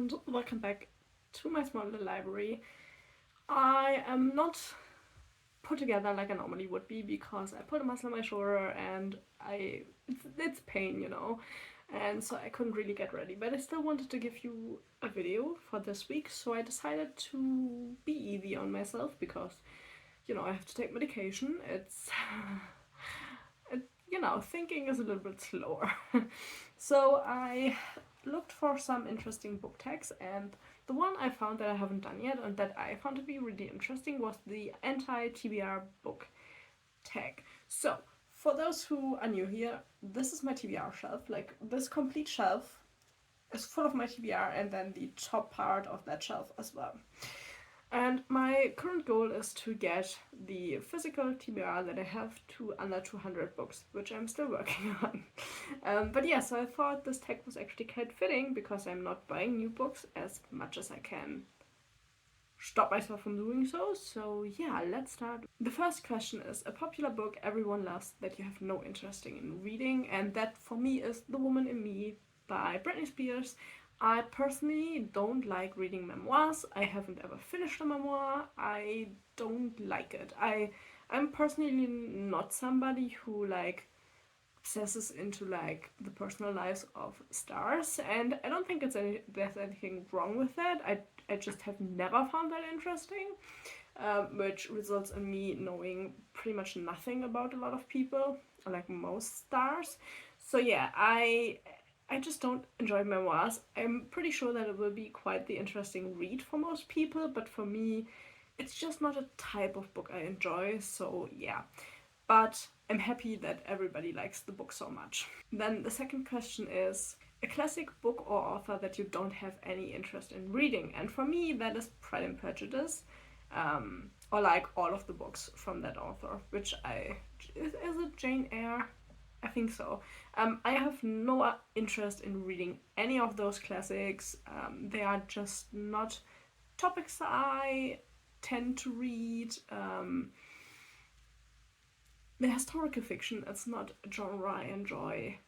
and welcome back to my small little library. I am not put together like I normally would be because I put a muscle on my shoulder and it's pain, and so I couldn't really get ready. But I still wanted to give you a video for this week, so I decided to be easy on myself because I have to take medication. It's thinking is a little bit slower. So I looked for some interesting book tags, and the one I found that I haven't done yet and that I found to be really interesting was the ANTI TBR book tag. So, for those who are new here, this is my TBR shelf. Like, this complete shelf is full of my TBR and then the top part of that shelf as well. And my current goal is to get the physical TBR that I have to under 200 books, which I'm still working on. But yeah, so I thought this tag was actually quite fitting because I'm not buying new books as much as I can stop myself from doing so. So yeah, let's start. The first question is a popular book everyone loves that you have no interest in reading, and that for me is The Woman in Me by Britney Spears. I personally don't like reading memoirs. I haven't ever finished a memoir. I don't like it. I'm personally not somebody who obsesses into the personal lives of stars, and I don't think there's anything wrong with that. I just have never found that interesting, which results in me knowing pretty much nothing about a lot of people, like most stars. So yeah, I just don't enjoy memoirs. I'm pretty sure that it will be quite the interesting read for most people, but for me, it's just not a type of book I enjoy, so yeah. But I'm happy that everybody likes the book so much. Then the second question is a classic book or author that you don't have any interest in reading, and for me, that is Pride and Prejudice, or like all of the books from that author, which is it Jane Eyre? I think so. I have no interest in reading any of those classics. They are just not topics that I tend to read. The historical fiction, it's not a genre I enjoy.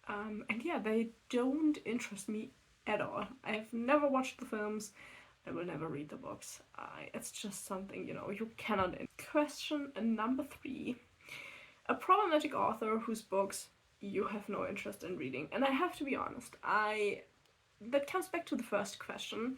And yeah, they don't interest me at all. I've never watched the films. I will never read the books. It's just something, you cannot. Question number 3. A problematic author whose books you have no interest in reading. And I have to be honest, that comes back to the first question.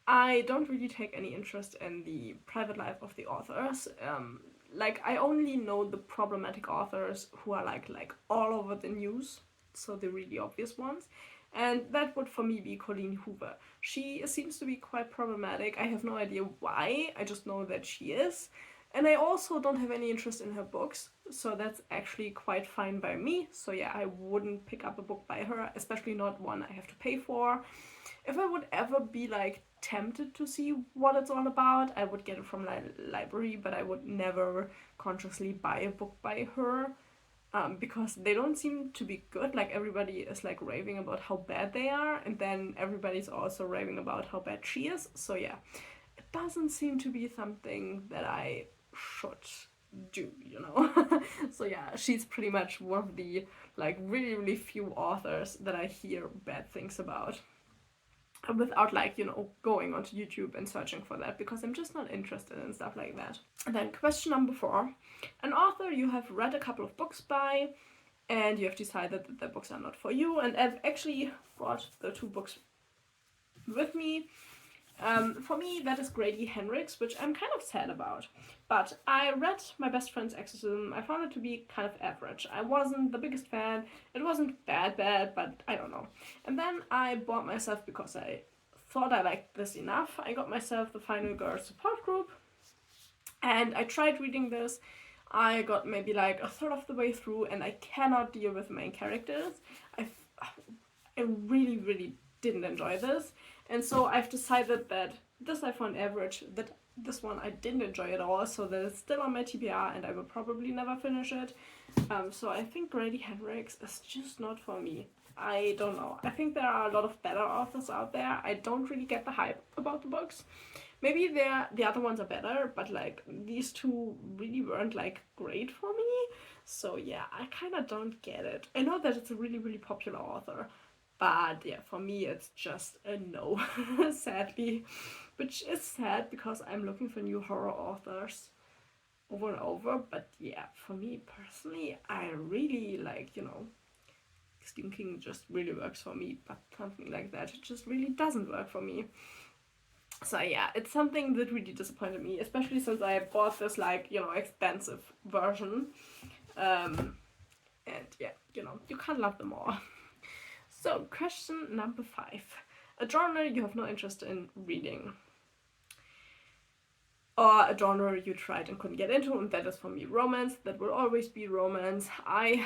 I don't really take any interest in the private life of the authors. I only know the problematic authors who are like all over the news, so the really obvious ones. And that would for me be Colleen Hoover. She seems to be quite problematic. I have no idea why, I just know that she is. And I also don't have any interest in her books, so that's actually quite fine by me. So yeah, I wouldn't pick up a book by her, especially not one I have to pay for. If I would ever be tempted to see what it's all about, I would get it from the library, but I would never consciously buy a book by her, because they don't seem to be good. Everybody is raving about how bad they are, and then everybody's also raving about how bad she is. So yeah, it doesn't seem to be something that I should do, So yeah, she's pretty much one of the really, really few authors that I hear bad things about without going onto YouTube and searching for that, because I'm just not interested in stuff like that. And then question number 4. An author you have read a couple of books by and you have decided that the books are not for you, and I've actually brought the 2 books with me. For me, that is Grady Hendrix, which I'm kind of sad about. But I read My Best Friend's Exorcism. I found it to be kind of average. I wasn't the biggest fan. It wasn't bad, but I don't know. And then I bought myself, because I thought I liked this enough, I got myself the Final Girl support group. And I tried reading this. I got maybe a third of the way through, and I cannot deal with main characters. I really, really didn't enjoy this. And so I've decided that this I found average, that this one I didn't enjoy at all, so that it's still on my TBR and I will probably never finish it. So I think Grady Hendrix is just not for me. I don't know. I think there are a lot of better authors out there. I don't really get the hype about the books. Maybe the other ones are better, but these 2 really weren't great for me. So yeah, I kind of don't get it. I know that it's a really, really popular author, But yeah, for me it's just a no, sadly. Which is sad because I'm looking for new horror authors over and over. But yeah, for me personally, I really like, Stephen King just really works for me, but something like that it just really doesn't work for me. So yeah, it's something that really disappointed me, especially since I bought this like, expensive version. And yeah, you can't love them all. So, question number 5. A genre you have no interest in reading. Or a genre you tried and couldn't get into, and that is for me romance. That will always be romance. I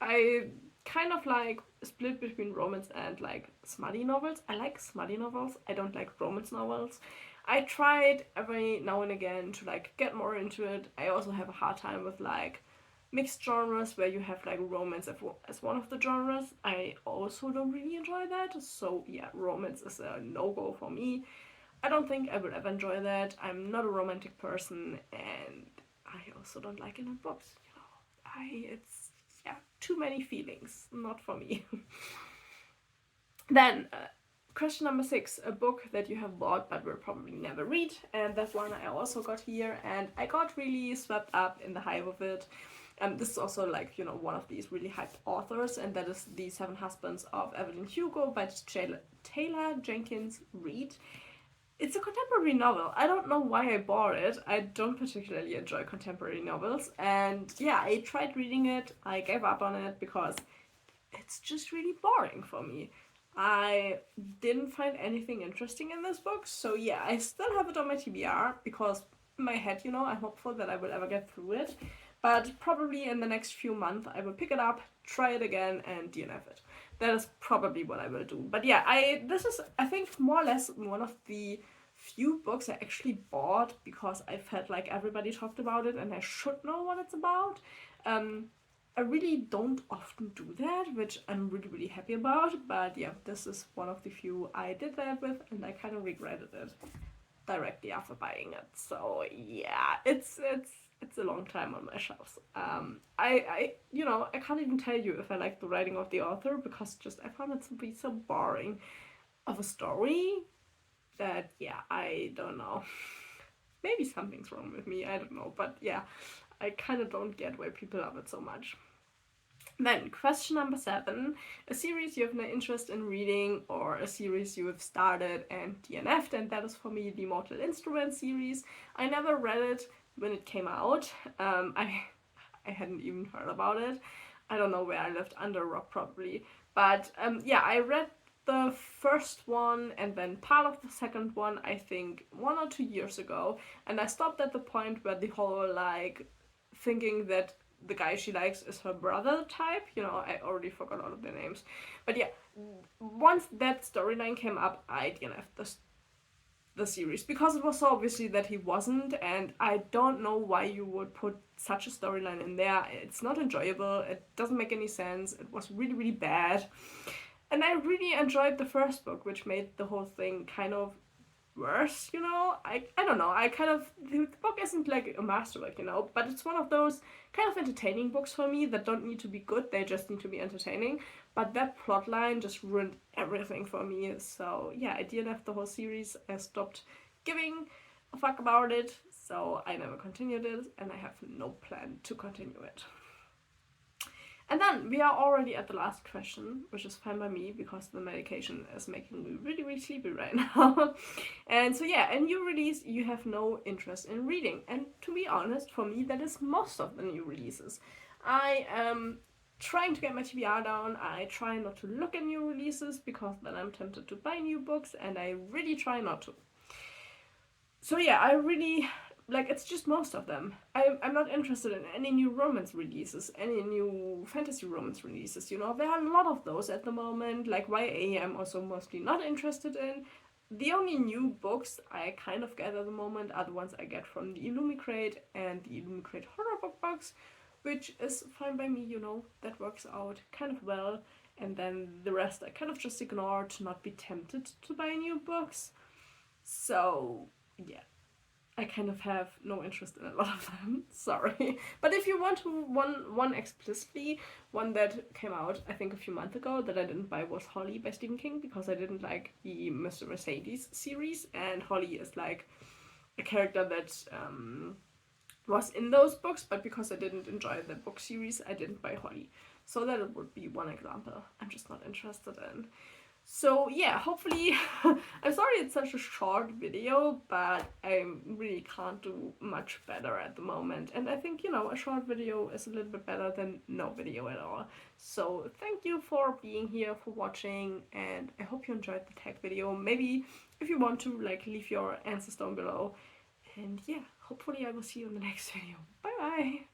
I kind of like split between romance and like smutty novels. I like smutty novels. I don't like romance novels. I tried every now and again to like get more into it. I also have a hard time with like mixed genres where you have like romance as one of the genres. I also don't really enjoy that. So yeah, romance is a no-go for me. I don't think I will ever enjoy that. I'm not a romantic person, and I also don't like it in books. It's yeah, too many feelings, not for me. Then, question number 6, a book that you have bought but will probably never read, and that one I also got here, and I got really swept up in the hype of it. This is also like, one of these really hyped authors, and that is The Seven Husbands of Evelyn Hugo by Taylor Jenkins Reid. It's a contemporary novel. I don't know why I bought it. I don't particularly enjoy contemporary novels. And yeah, I tried reading it. I gave up on it because it's just really boring for me. I didn't find anything interesting in this book. So yeah, I still have it on my TBR because in my head, I'm hopeful that I will ever get through it. But probably in the next few months, I will pick it up, try it again, and DNF it. That is probably what I will do. But yeah, this is, I think, more or less one of the few books I actually bought because I felt like everybody talked about it and I should know what it's about. I really don't often do that, which I'm really, really happy about. But yeah, this is one of the few I did that with, and I kind of regretted it directly after buying it. So yeah, it's a long time on my shelves. I can't even tell you if I like the writing of the author because just I found it to be so boring of a story that yeah, I don't know. Maybe something's wrong with me, I don't know, but yeah, I kind of don't get why people love it so much. Then, question number 7, a series you have no interest in reading or a series you have started and DNF'd, and that is for me the Mortal Instruments series. I never read it when it came out. I hadn't even heard about it. I don't know where I lived, under a rock probably. But yeah, I read the first one and then part of the second one, I think 1 or 2 years ago, and I stopped at the point where the whole like thinking that the guy she likes is her brother type. I already forgot all of their names. But yeah, once that storyline came up, I DNF'd the series because it was so obviously that he wasn't, and I don't know why you would put such a storyline in there. It's not enjoyable, it doesn't make any sense, it was really, really bad. And I really enjoyed the first book, which made the whole thing kind of worse, I don't know. The book isn't like a masterwork, but it's one of those kind of entertaining books for me that don't need to be good, they just need to be entertaining. But that plotline just ruined everything for me. So yeah, I DNF'd the whole series. I stopped giving a fuck about it, so I never continued it, and I have no plan to continue it. And then we are already at the last question, which is fine by me because the medication is making me really, really sleepy right now. And so yeah, a new release you have no interest in reading. And to be honest, for me, that is most of the new releases. I am trying to get my TBR down. I try not to look at new releases because then I'm tempted to buy new books, and I really try not to. So yeah, I really it's just most of them. I'm not interested in any new romance releases, any new fantasy romance releases. There are a lot of those at the moment. Like YA, I'm also mostly not interested in. The only new books I kind of get at the moment are the ones I get from the Illumicrate and the Illumicrate horror book box, which is fine by me, that works out kind of well. And then the rest I kind of just ignore to not be tempted to buy new books. So, yeah. I kind of have no interest in a lot of them. Sorry. But if you want to one explicitly, one that came out I think a few months ago that I didn't buy was Holly by Stephen King, because I didn't like the Mr. Mercedes series, and Holly is like a character that was in those books, but because I didn't enjoy the book series, I didn't buy Holly. So that would be one example I'm just not interested in. So yeah, hopefully, I'm sorry it's such a short video, but I really can't do much better at the moment. And I think, you know, a short video is a little bit better than no video at all. So thank you for being here, for watching, and I hope you enjoyed the tag video. Maybe if you want to, like, leave your answers down below. And yeah, hopefully I will see you in the next video. Bye bye!